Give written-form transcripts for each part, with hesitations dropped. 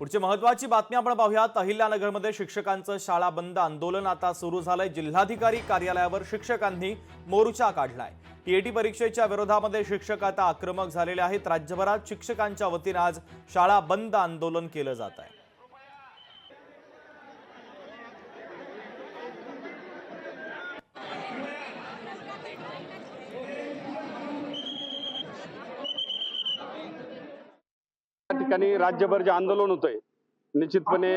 पुढची महत्त्वाची बातमी आपण पाहूयात। अहिल्यानगरमध्ये शिक्षकांचं शाळा बंद आंदोलन आता सुरू झालंय। जिल्हाधिकारी कार्यालयावर शिक्षकांनी मोर्चा काढलाय। टीएटी परीक्षेच्या विरोधामध्ये शिक्षक आता आक्रमक झालेले आहेत। राज्यभरात शिक्षकांच्या वतीने आज शाळा बंद आंदोलन केलं जात आहे। ठिकाणी राज्यभर जे आंदोलन होतंय, निश्चितपणे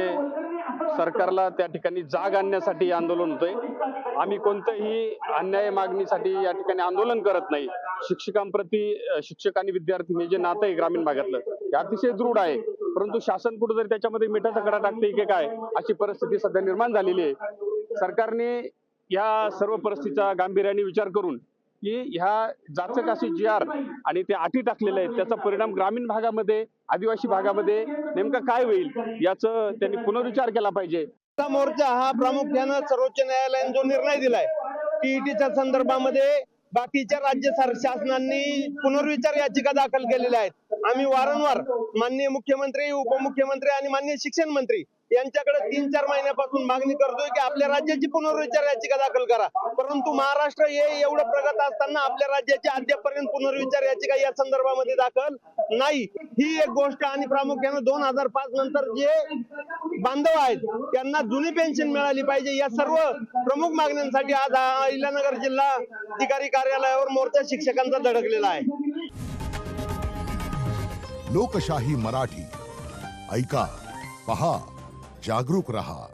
सरकारला त्या ठिकाणी जाग आणण्यासाठी आंदोलन होतंय। आम्ही कोणत्याही अन्याय मागणीसाठी या ठिकाणी आंदोलन करत नाही। शिक्षकांप्रती शिक्षक आणि विद्यार्थी जे नातं आहे ग्रामीण भागातलं ते अतिशय दृढ आहे, परंतु शासन कुठेतरी त्याच्यामध्ये मिठाचा खडा टाकते की काय अशी परिस्थिती सध्या निर्माण झालेली आहे। सरकारने या सर्व परिस्थितीचा गांभीर्याने विचार करून की ह्या जाचक अशी जी.आर. आणि ते अटी टाकलेले आहेत त्याचा परिणाम ग्रामीण भागामध्ये आदिवासी भागामध्ये नेमका काय होईल याचं त्यांनी पुनर्विचार केला पाहिजे। मोर्चा हा प्रामुख्याने सर्वोच्च न्यायालयाने जो निर्णय दिलाय टीईटीच्या संदर्भामध्ये बाकीच्या राज्य शासनांनी पुनर्विचार याचिका दाखल केलेल्या आहेत। आम्ही वारंवार माननीय मुख्यमंत्री, उपमुख्यमंत्री आणि माननीय शिक्षण मंत्री यांच्याकडे 3-4 महिन्यापासून मागणी करतोय की आपल्या राज्याची पुनर्विचार याचिका दाखल करा, परंतु महाराष्ट्र हे एवढं प्रगत असताना आपल्या राज्याची अद्यापर्यंत पुनर्विचार याचिका या संदर्भामध्ये दाखल नाही। ही एक गोष्ट आणि प्रामुख्याने 2005 नंतर जे बांधव आहेत त्यांना जुनी पेन्शन मिळाली पाहिजे या सर्व प्रमुख मागण्यांसाठी आज अहिल्यानगर जिल्हा अधिकारी कार्यालयावर मोर्चा शिक्षकांचा धडकलेला आहे। लोकशाही मराठी ऐका, पहा, जागरूक रहा।